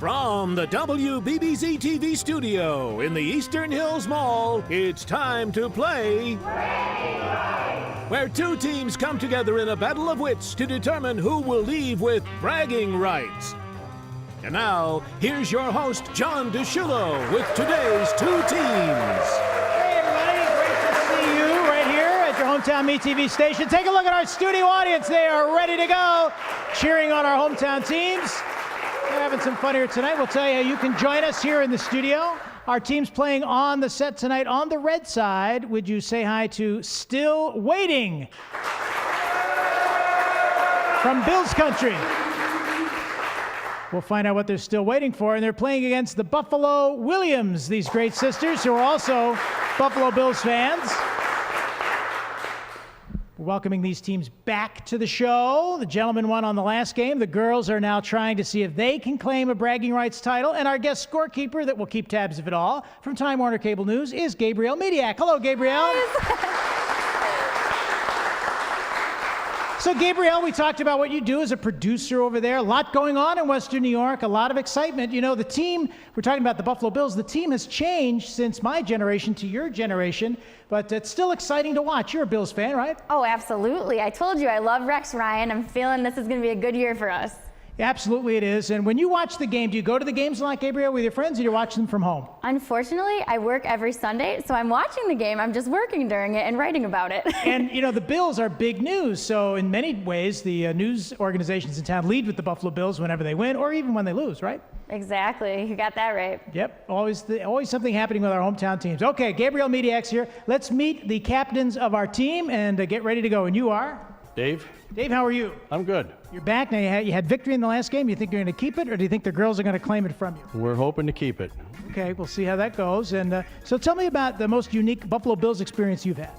From the WBBZ-TV studio in the Eastern Hills Mall, it's time to play where two teams come together in a battle of wits to determine who will leave with bragging rights. And now, here's your host, John DeShullo, with today's two teams. Hey, everybody. Great to see you right here at your hometown Me TV station. Take a look at our studio audience. They are ready to go, cheering on our hometown teams. We're having some fun here tonight. We'll tell you how you can join us here in the studio. Our team's playing on the set tonight. On the red side, would you say hi to Still Waiting from Bills Country? We'll find out what they're still waiting for. And they're playing against the Buffalo Williams, these great sisters who are also Buffalo Bills fans. We're welcoming these teams back to the show. The gentlemen won on the last game. The girls are now trying to see if they can claim a bragging rights title. And our guest scorekeeper that will keep tabs of it all from Time Warner Cable News is Gabrielle Mediak. Hello, Gabrielle. So, Gabrielle, we talked about what you do as a producer over there. A lot going on in Western New York, a lot of excitement. You know, the team, we're talking about the Buffalo Bills, the team has changed since my generation to your generation, but it's still exciting to watch. You're a Bills fan, right? Oh, absolutely. I told you, I love Rex Ryan. I'm feeling this is going to be a good year for us. Absolutely it is. And when you watch the game, do you go to the games a lot, Gabrielle, with your friends, or do you watch them from home? Unfortunately, I work every Sunday, so I'm watching the game. I'm just working during it and writing about it. And, you know, the Bills are big news. So in many ways, the news organizations in town lead with the Buffalo Bills whenever they win, or even when they lose, right? Exactly. You got that right. Yep. Always something happening with our hometown teams. Okay, Gabrielle Mediak's here. Let's meet the captains of our team and get ready to go. And you are? Dave. Dave, how are you? I'm good. You're back. Now you had victory in the last game. You think you're going to keep it, or do you think the girls are going to claim it from you? We're hoping to keep it. Okay, we'll see how that goes. And so tell me about the most unique Buffalo Bills experience you've had.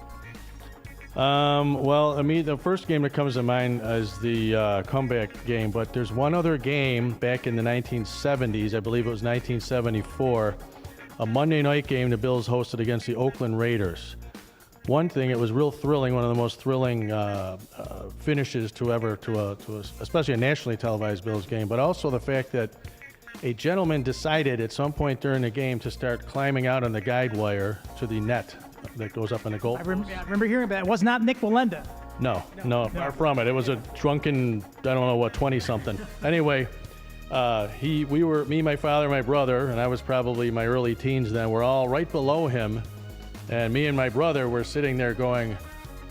Well, I mean, the first game that comes to mind is the comeback game, but there's one other game back in the 1970s. I believe it was 1974, a Monday night game the Bills hosted against the Oakland Raiders. One thing, it was real thrilling, one of the most thrilling finishes especially a nationally televised Bills game, but also the fact that a gentleman decided at some point during the game to start climbing out on the guide wire to the net that goes up in the goal. I remember hearing about it. It was not Nick Walenda. No, far from it. It was a drunken, I don't know what, 20-something. Anyway, me, my father, my brother, and I was probably my early teens then, were all right below him. And me and my brother were sitting there going,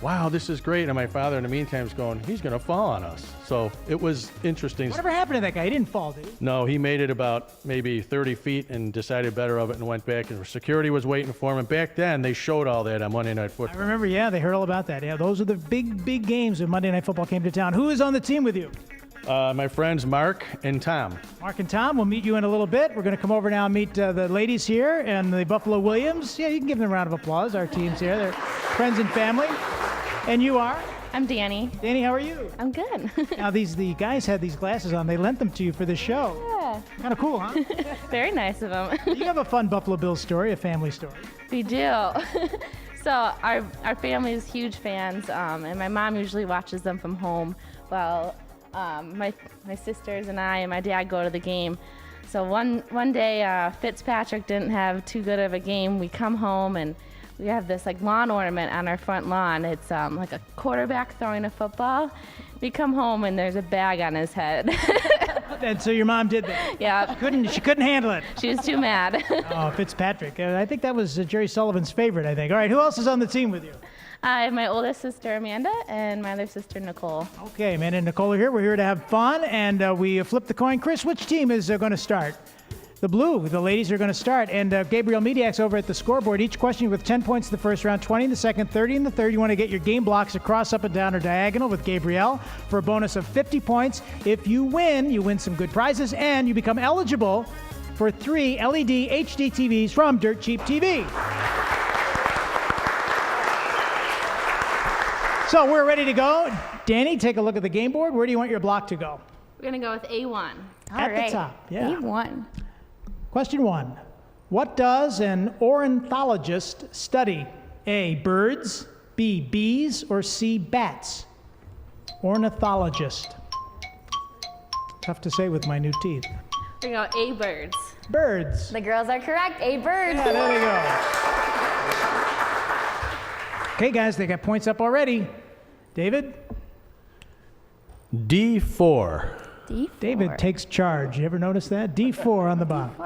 wow, this is great. And my father in the meantime is going, he's going to fall on us. So it was interesting. Whatever happened to that guy? He didn't fall, did he? No, he made it about maybe 30 feet and decided better of it and went back. And security was waiting for him. And back then, they showed all that on Monday Night Football. I remember, yeah, they heard all about that. Yeah, those are the big games when Monday Night Football came to town. Who is on the team with you? My friends Mark and Tom. Mark and Tom, we'll meet you in a little bit. We're going to come over now and meet the ladies here and the Buffalo Williams. Yeah, you can give them a round of applause. Our team's here. They're friends and family. And you are? I'm Danny. Danny, how are you? I'm good. Now, the guys had these glasses on. They lent them to you for the show. Yeah. Kind of cool, huh? Very nice of them. You have a fun Buffalo Bills story, a family story. We do. So our family is huge fans, and my mom usually watches them from home while my sisters and I and my dad go to the game. So one day Fitzpatrick didn't have too good of a game. We come home and we have this like lawn ornament on our front lawn. It's like a quarterback throwing a football. We come home and there's a bag on his head. And so your mom did that? Yeah. She couldn't handle it. She was too mad. Oh, Fitzpatrick. I think that was Jerry Sullivan's favorite, I think. All right, who else is on the team with you? I have my oldest sister, Amanda, and my other sister, Nicole. Okay, Amanda and Nicole are here. We're here to have fun, and we flip the coin. Chris, which team is going to start? The blue. The ladies are going to start. And Gabrielle Mediak's over at the scoreboard. Each question with 10 points in the first round, 20 in the second, 30 in the third. You want to get your game blocks across, up and down, or diagonal with Gabrielle for a bonus of 50 points. If you win some good prizes, and you become eligible for 3 LED HD TVs from Dirt Cheap TV. So we're ready to go. Danny, take a look at the game board. Where do you want your block to go? We're going to go with A1. At the top, yeah. A1. Question 1. What does an ornithologist study? A, birds, B, bees, or C, bats? Ornithologist. Tough to say with my new teeth. Bring out A birds. Birds. The girls are correct. A birds. Yeah, there we go. Okay, guys, they got points up already. David? D4. D4. David takes charge. You ever notice that? D4 on the bottom.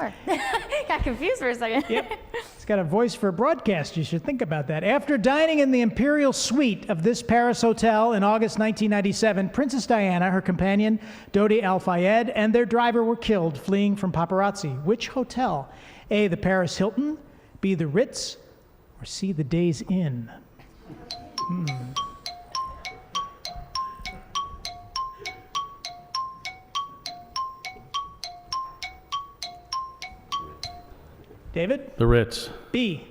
Got confused for a second. Yep. He's got a voice for a broadcast. You should think about that. After dining in the Imperial Suite of this Paris hotel in August 1997, Princess Diana, her companion Dodi Al-Fayed, and their driver were killed fleeing from paparazzi. Which hotel? A, the Paris Hilton, B, the Ritz, or C, the Days Inn? David? The Ritz. B.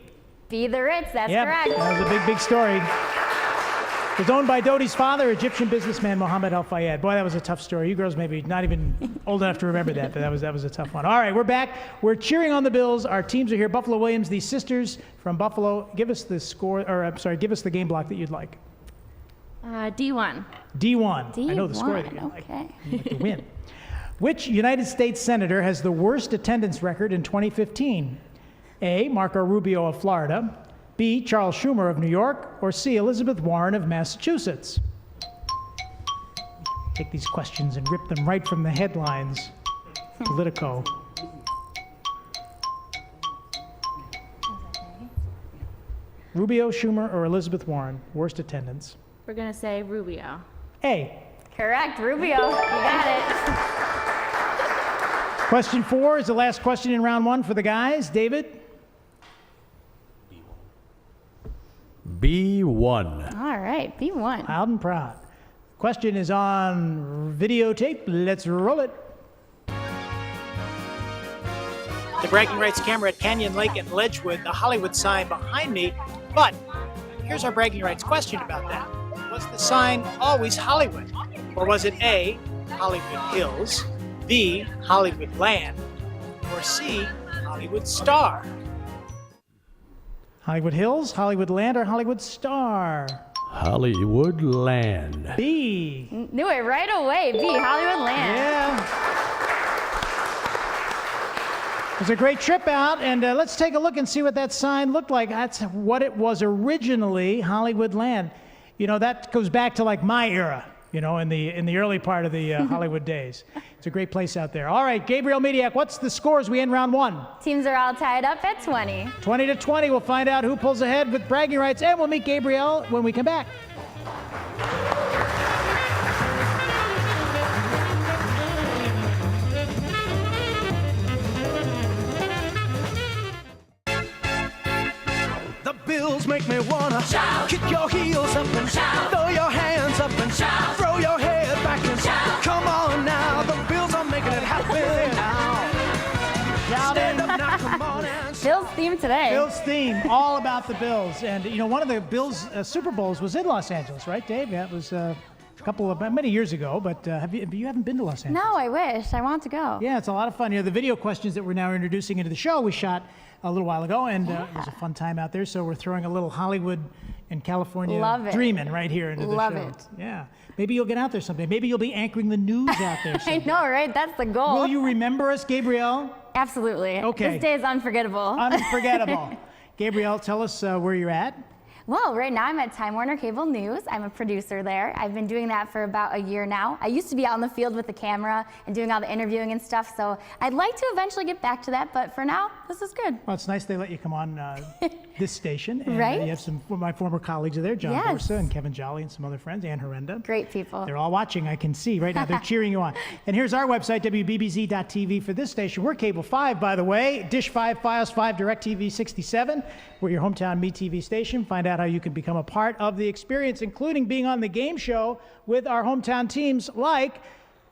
B, the Ritz. That's Yep, correct. that was a big story. It was owned by Dodi's father, Egyptian businessman Mohammed Al-Fayed. Boy, that was a tough story. You girls maybe not even old enough to remember that, but that was a tough one. All right, we're back. We're cheering on the Bills. Our teams are here. Buffalo Williams, these sisters from Buffalo. Give us the score, or I'm sorry, give us the game block that you'd like. D1. D1. I know the score that you'd like. Okay. You'd like to win. Which United States senator has the worst attendance record in 2015? A, Marco Rubio of Florida, B, Charles Schumer of New York, or C, Elizabeth Warren of Massachusetts? Take these questions and rip them right from the headlines. Politico. Rubio, Schumer, or Elizabeth Warren, worst attendance? We're going to say Rubio. A. Correct. Rubio. You got it. Question 4 is the last question in round 1 for the guys. David? B1. All right. B1. Loud and proud. Question is on videotape. Let's roll it. The bragging rights camera at Canyon Lake and Ledgewood, the Hollywood sign behind me. But here's our bragging rights question about that. Was the sign always Hollywood? Or was it A, Hollywood Hills, B, Hollywood Land, or C, Hollywood Star? Hollywood Hills, Hollywood Land, or Hollywood Star? Hollywood Land. B. Knew it right away. B, Hollywood Land. Yeah. It was a great trip out, and let's take a look and see what that sign looked like. That's what it was originally, Hollywood Land. You know, that goes back to like my era, you know, in the early part of the Hollywood days. It's a great place out there. All right, Gabriel Mediak, what's the score as we end round 1? Teams are all tied up at 20. 20-20. We'll find out who pulls ahead with bragging rights, and we'll meet Gabriel when we come back. Bills make me wanna shout. Kick your heels up and shout. Throw your hands up and shout. Throw your head back and shout. Come on now, the Bills are making it happen now. Stand up now, come on and shout. Bill's theme today. Bill's theme, all about the Bills. And, you know, one of the Bills' Super Bowls was in Los Angeles, right, Dave? Yeah, it was a couple of, many years ago, but you haven't been to Los Angeles? No, I wish. I want to go. Yeah, it's a lot of fun. You know, the video questions that we're now introducing into the show, we shot a little while ago, and it was a fun time out there. So we're throwing a little Hollywood and California dreaming right here into the show. Love it. Yeah. Maybe you'll get out there someday. Maybe you'll be anchoring the news out there someday. I know, right? That's the goal. Will you remember us, Gabrielle? Absolutely. Okay. This day is unforgettable. Unforgettable. Gabrielle, tell us where you're at. Well, right now I'm at Time Warner Cable News. I'm a producer there. I've been doing that for about a year now. I used to be out in the field with the camera and doing all the interviewing and stuff, so I'd like to eventually get back to that, but for now, this is good. Well, it's nice they let you come on this station. And, right? You have some of my former colleagues are there, John Yes. Borsa and Kevin Jolly and some other friends, Ann Horrenda. Great people. They're all watching, I can see right now. They're cheering you on. And here's our website, WBBZ.TV for this station. We're Cable 5, by the way. Dish 5, Fios 5, DirecTV 67. We're your hometown MeTV station. Find out how you can become a part of the experience, including being on the game show with our hometown teams like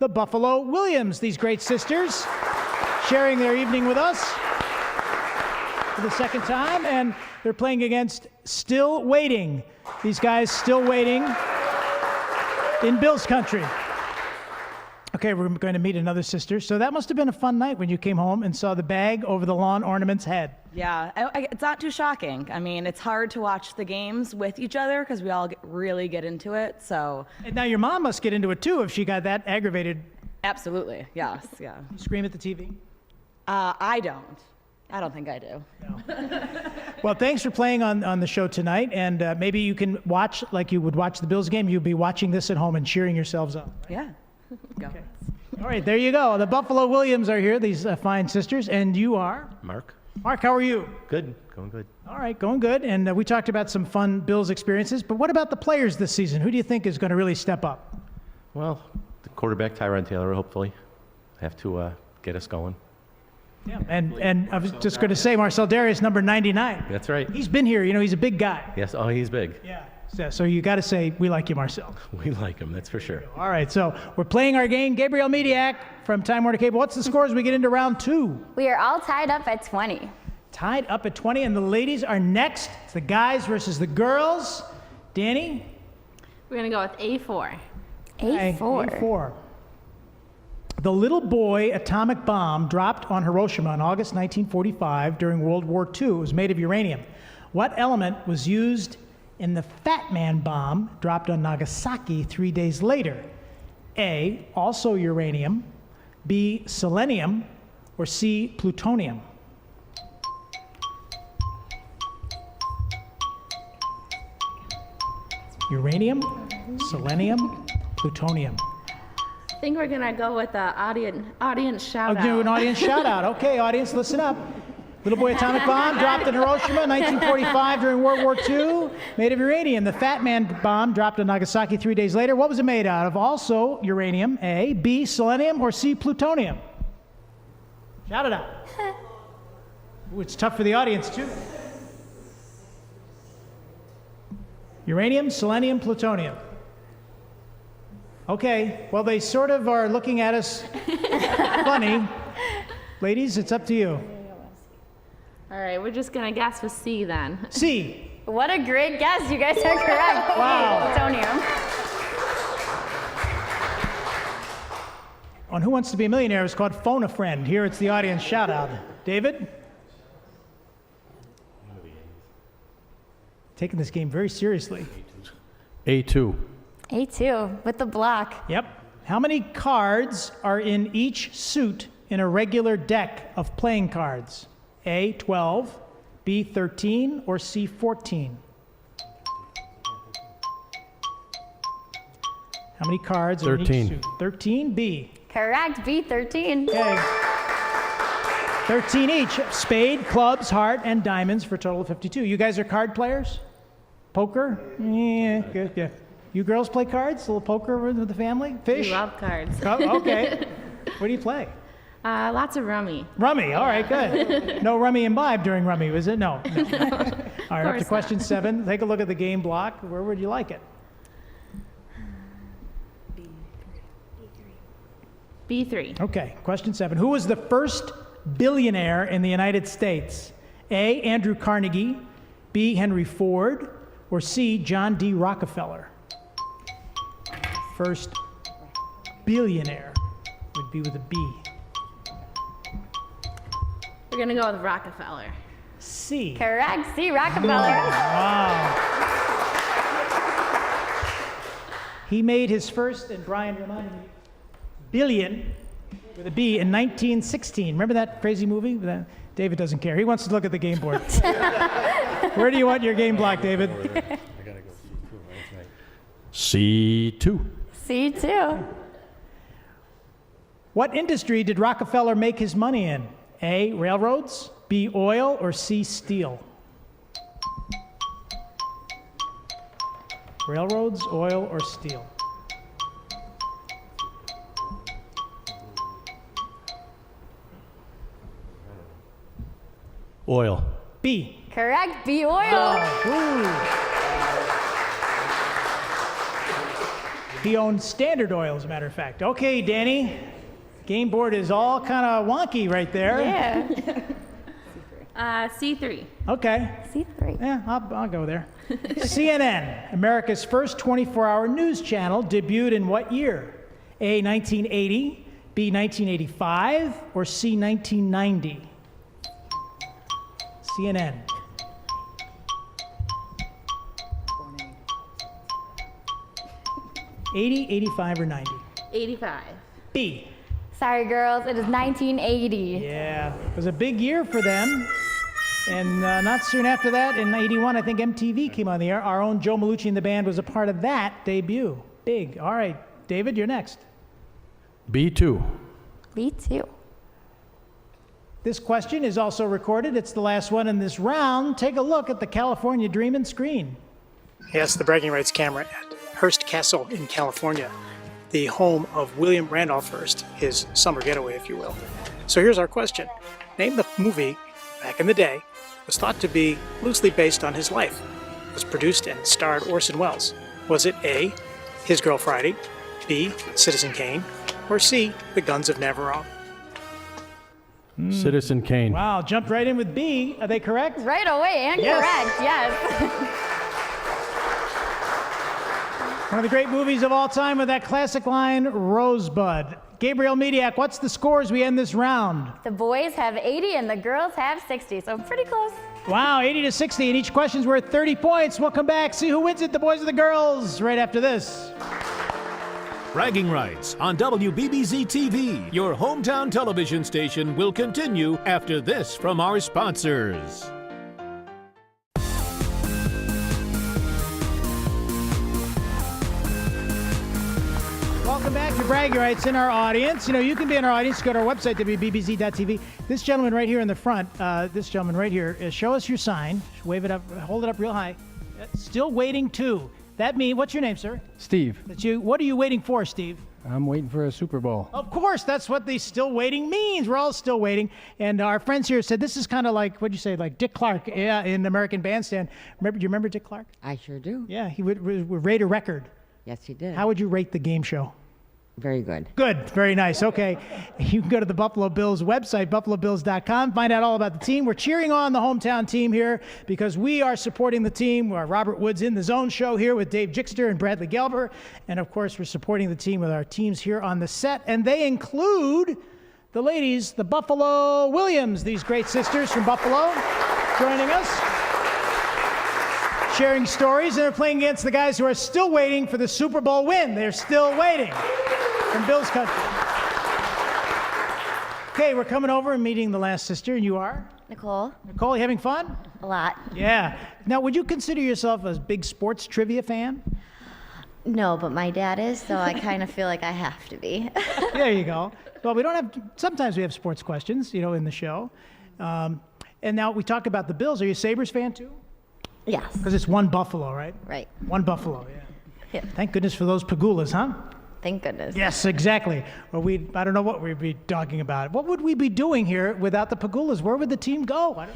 the Buffalo Williams, these great sisters, sharing their evening with us for the second time, and they're playing against Still Waiting. These guys still waiting in Bills country. Okay, we're going to meet another sister. So that must have been a fun night when you came home and saw the bag over the lawn ornament's head. Yeah, it's not too shocking. I mean, it's hard to watch the games with each other because we all really get into it, so. And now your mom must get into it too if she got that aggravated. Absolutely, yes, yeah. You scream at the TV? I don't think I do. Well, thanks for playing on the show tonight, and maybe you can watch like you would watch the Bills game. You'll be watching this at home and cheering yourselves up. Yeah. Go. Okay. All right, there you go. The Buffalo Williams are here, these fine sisters, and you are? Mark? Mark, how are you? Good. Going good. All right, going good. And we talked about some fun Bills experiences, but what about the players this season? Who do you think is going to really step up? Well, the quarterback, Tyron Taylor, hopefully have to get us going. Yeah, and I was just going to say, Marcel Darius, number 99. That's right. He's been here. You know, he's a big guy. Yes. Oh, he's big. Yeah. So you got to say, we like you, Marcel. We like him. That's for sure. All right, so we're playing our game. Gabriel Mediak from Time Warner Cable. What's the score as we get into round 2? We are all tied up at 20. Tied up at 20, and the ladies are next. It's the guys versus the girls. Danny? We're going to go with A4. Okay, A4. A4. The little boy atomic bomb dropped on Hiroshima in August 1945 during World War II. It was made of uranium. What element was used in the Fat Man bomb dropped on Nagasaki 3 days later? A, also uranium, B, selenium, or C, plutonium? Uranium, selenium, plutonium. I think we're going to go with the audience shout I'll do an out. audience shout out. Okay, audience, listen up. Little boy atomic bomb dropped in Hiroshima in 1945 during World War II, made of uranium. The Fat Man bomb dropped in Nagasaki 3 days later. What was it made out of? Also uranium, A, B, selenium, or C, plutonium? Shout it out. Ooh, it's tough for the audience, too. Uranium, selenium, plutonium. Okay, well, they sort of are looking at us funny. Ladies, it's up to you. All right, we're just going to guess with C then. C. What a great guess. You guys are correct. Wow. Plutonium. On Who Wants to Be a Millionaire, it's called Phone a Friend. Here it's the audience shout out. David? Taking this game very seriously. A2. A2 with the block. Yep. How many cards are in each suit in a regular deck of playing cards? A, 12, B, 13, or C, 14? How many cards are in 13. each suit? 13, B. Correct. B, 13. Okay. 13 each. Spade, clubs, heart, and diamonds for a total of 52. You guys are card players? Poker? Yeah, good, yeah. You girls play cards? A little poker with the family? Fish? We love cards. Oh, okay. What do you play? Lots of rummy. Rummy. All right, good. No rummy imbibe during rummy, was it? No. All right, up to question 7. Take a look at the game block. Where would you like it? B3. Okay, question 7. Who was the first billionaire in the United States? A, Andrew Carnegie, B, Henry Ford, or C, John D. Rockefeller? First billionaire would be with a B. We're going to go with Rockefeller. C. Correct. C, Rockefeller. Wow. He made his first, and Brian reminded me, billion with a B in 1916. Remember that crazy movie? David doesn't care. He wants to look at the game board. Where do you want your game block, David? C2. C2. What industry did Rockefeller make his money in? A, railroads, B, oil, or C, steel? Railroads, oil, or steel? Oil. B. Correct. B, oil. He owned Standard Oil, as a matter of fact. Okay, Danny. Game board is all kind of wonky right there. Yeah. C3. Okay. C3. Yeah, I'll go there. CNN, America's first 24-hour news channel, debuted in what year? A, 1980, B, 1985, or C, 1990? CNN. 80, 85, or 90? 85. B. Sorry, girls, it is 1980. Yeah, it was a big year for them. And not soon after that, in 81, I think MTV came on the air. Our own Joe Malucci and the band was a part of that debut. Big. All right, David, you're next. B2. B2. This question is also recorded. It's the last one in this round. Take a look at the California Dreamin' screen. Yes, the bragging rights camera at Hearst Castle in California, the home of William Randolph Hearst, his summer getaway, if you will. So here's our question. Name the movie, back in the day, was thought to be loosely based on his life. It was produced and starred Orson Welles. Was it A, His Girl Friday, B, Citizen Kane, or C, The Guns of Navarone? Citizen Kane. Wow, jumped right in with B. Are they correct? Right away, and Yes. correct, yes. One of the great movies of all time with that classic line, Rosebud. Gabriel Mediak, what's the score as we end this round? The boys have 80 and the girls have 60, so pretty close. Wow, 80 to 60, and each question's worth 30 points. We'll come back, see who wins it, the boys or the girls, right after this. Bragging Rights on WBBZ-TV, your hometown television station, will continue after this from our sponsors. Welcome back to Bragging Rights in our audience. You know, you can be in our audience. Go to our website, WBBZ.TV. This gentleman right here in the front, this gentleman right here, show us your sign. Wave it up, hold it up real high. Still waiting too. That means, what's your name, sir? Steve, That's you. What are you waiting for, Steve? I'm waiting for a Super Bowl. Of course, that's what the still waiting means. We're all still waiting. And our friends here said this is kind of like, what'd you say, like Dick Clark in American Bandstand. Do you remember Dick Clark? I sure do. Yeah, he would rate a record. Yes, he did. How would you rate the game show? Very good. Good, very nice. Okay, you can go to the Buffalo Bills website, buffalobills.com, find out all about the team. We're cheering on the hometown team here because we are supporting the team. We're Robert Woods in the Zone show here with Dave Jixter and Bradley Gelber. And of course, we're supporting the team with our teams here on the set. And they include the ladies, the Buffalo Williams, these great sisters from Buffalo joining us, sharing stories. And they're playing against the guys who are still waiting for the Super Bowl win. They're still waiting. From Bill's country. Okay, we're coming over and meeting the last sister, and you are? Nicole? Nicole, you having fun? A lot. Yeah. Now, would you consider yourself a big sports trivia fan? No, but my dad is, so I kind of feel like I have to be. There you go. Well, we don't have, sometimes we have sports questions, in the show. And now we talk about the Bills. Are you a Sabres fan too? Yes. Because it's one Buffalo, right? Right. One Buffalo, yeah. Yeah. Thank goodness for those Pagulas, huh? Thank goodness. Yes, exactly. Or I don't know what we'd be talking about. What would we be doing here without the Pagulas? Where would the team go? I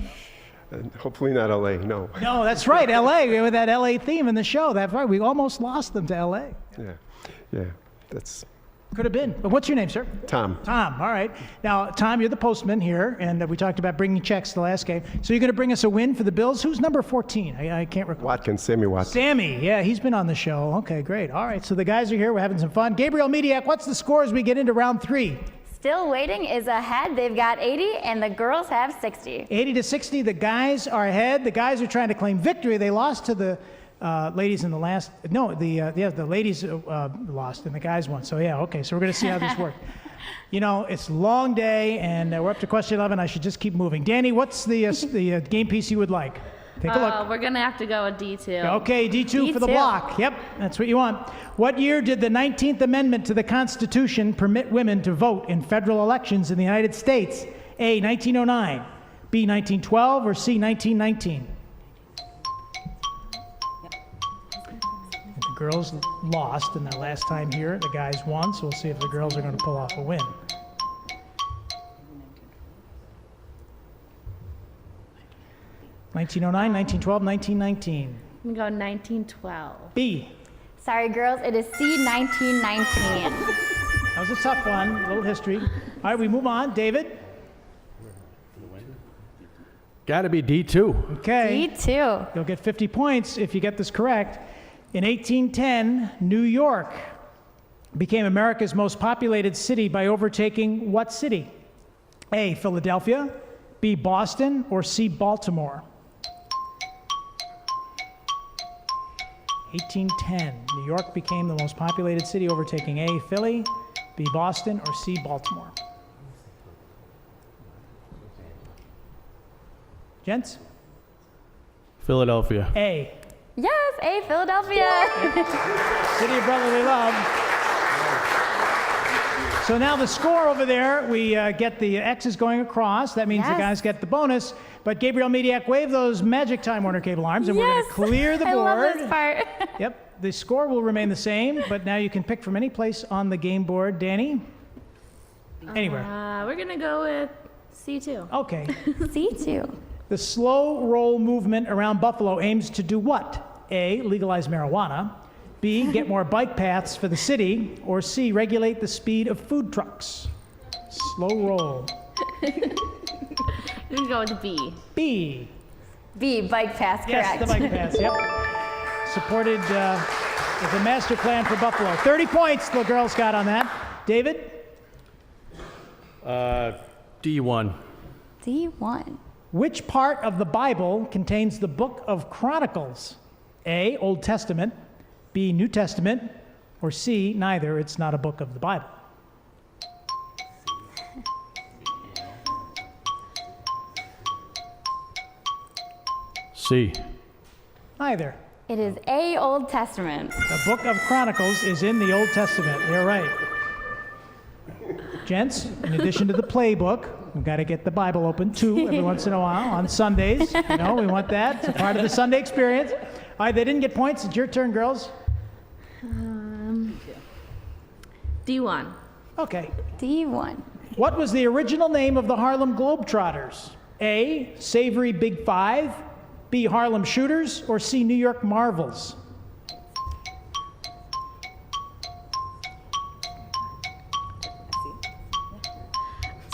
don't know. Hopefully not LA, no. No, that's right, LA, with that LA theme in the show. That's right, we almost lost them to LA. Yeah, that's Could have been. But what's your name, sir? Tom. Tom, all right. Now, Tom, you're the postman here, and we talked about bringing checks the last game. So you're going to bring us a win for the Bills? Who's number 14? I can't recall. Watkins, Sammy Watkins. Sammy, yeah, he's been on the show. Okay, great. All right, so the guys are here. We're having some fun. Gabriel Mediak, what's the score as we get into round 3? Still waiting is ahead. They've got 80, and the girls have 60. 80 to 60, the guys are ahead. The guys are trying to claim victory. They lost to the ladies in the last, the ladies lost and the guys won. So yeah, okay, so we're going to see how this works. It's a long day, and we're up to question 11. I should just keep moving. Danny, what's the game piece you would like? Take a look. We're going to have to go with D2. Okay, D2 for the block. Yep, that's what you want. What year did the 19th Amendment to the Constitution permit women to vote in federal elections in the United States? A, 1909, B, 1912, or C, 1919? The girls lost in their last time here. The guys won, so we'll see if the girls are going to pull off a win. (1909, 1912, 1919). I'm going to go 1912. B. Sorry, girls, it is C, 1919. That was a tough one. A little history. All right, we move on. David? Got to be D2. Okay. D2. You'll get 50 points if you get this correct. In 1810, New York became America's most populated city by overtaking what city? A, Philadelphia, B, Boston, or C, Baltimore? 1810, New York became the most populated city, overtaking A, Philly, B, Boston, or C, Baltimore? Gents? Philadelphia. A. Yes, A, Philadelphia. City of brotherly love. So now the score over there, we get the X's going across. That means the Yes. guys get the bonus. But Gabriel Mediak, wave those magic Time Warner Cable arms, and we're going Yes. to clear the board. I love this part. Yep, the score will remain the same, but now you can pick from any place on the game board. Danny? Anywhere. We're going to go with C2. Okay. C2. The slow roll movement around Buffalo aims to do what? A, legalize marijuana. B, get more bike paths for the city. Or C, regulate the speed of food trucks. Slow roll. We're going to go with B. B. B, bike pass, Yes, correct. the bike paths, yep. Supported with a master plan for Buffalo. 30 points the girls got on that. David? D1. D1. Which part of the Bible contains the book of Chronicles? A, Old Testament, B, New Testament, or C, neither. It's not a book of the Bible. C. Neither. It is A, Old Testament. The book of Chronicles is in the Old Testament. You're right. Gents, in addition to the playbook, we've got to get the Bible open too every once in a while on Sundays. You know, we want that. It's a part of the Sunday experience. All right, they didn't get points. It's your turn, girls. D1. Okay. D1. What was the original name of the Harlem Globetrotters? A, Savory Big Five, B, Harlem Shooters, or C, New York Marvels?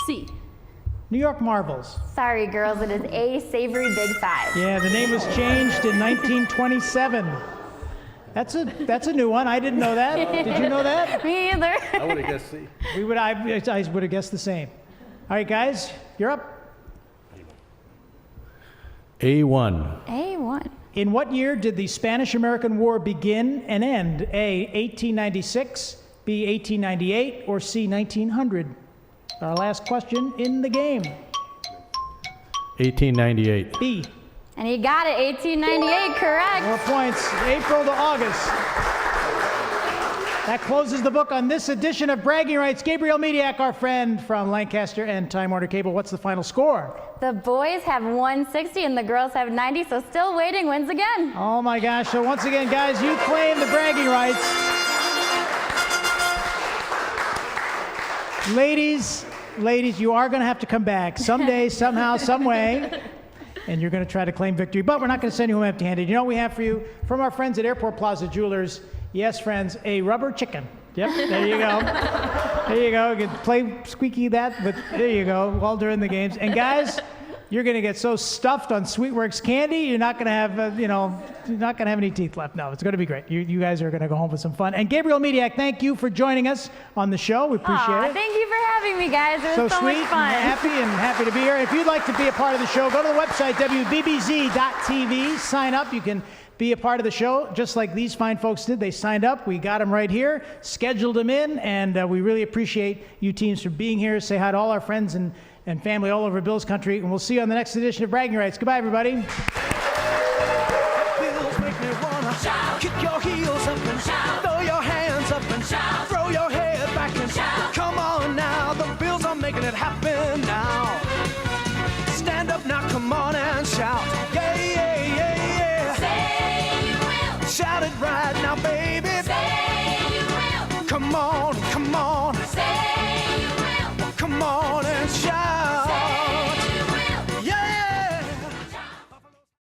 C. New York Marvels. Sorry, girls, it is A, Savory Big Five. Yeah, the name was changed in 1927. That's a new one. I didn't know that. Did you know that? Me either. I would have guessed C. I would have guessed the same. All right, guys, you're up. A1. A1. In what year did the Spanish-American War begin and end? A, 1896, B, 1898, or C, 1900? Our last question in the game. 1898. B. And you got it, 1898, correct. More points, April to August. That closes the book on this edition of Bragging Rights. Gabriel Mediak, our friend from Lancaster and Time Warner Cable. What's the final score? The boys have 160 and the girls have 90, so still waiting wins again. Oh my gosh, so once again, guys, you claim the bragging rights. Ladies, you are going to have to come back someday, somehow, some way, and you're going to try to claim victory. But we're not going to send you home empty-handed. You know what we have for you from our friends at Airport Plaza Jewelers? Yes, friends, a rubber chicken. Yep, there you go. There you go. You can play squeaky that, but there you go, all during the games. And guys, you're going to get so stuffed on Sweetworks candy, you're not going to have, you're not going to have any teeth left. No, it's going to be great. You guys are going to go home with some fun. And Gabriel Mediak, thank you for joining us on the show. We appreciate it. Thank you for having me, guys. It So was so sweet much fun. and happy to be here. If you'd like to be a part of the show, go to the website, WBBZ.TV. Sign up. You can be a part of the show just like these fine folks did. They signed up. We got them right here, scheduled them in, and we really appreciate you teams for being here. Say hi to all our friends and family all over Bills country, and we'll see you on the next edition of Bragging Rights. Goodbye, everybody. Bills make me wanna shout. Kick your heels up and shout. Throw your hands up and shout. Throw your head back and shout. Come on now, the Bills are making it happen now. Stand up now, come on and shout. Yeah, yeah, yeah, yeah. Say you will. Shout it right now, baby. Say you will. Come on, come on. Say you will. Come on and shout.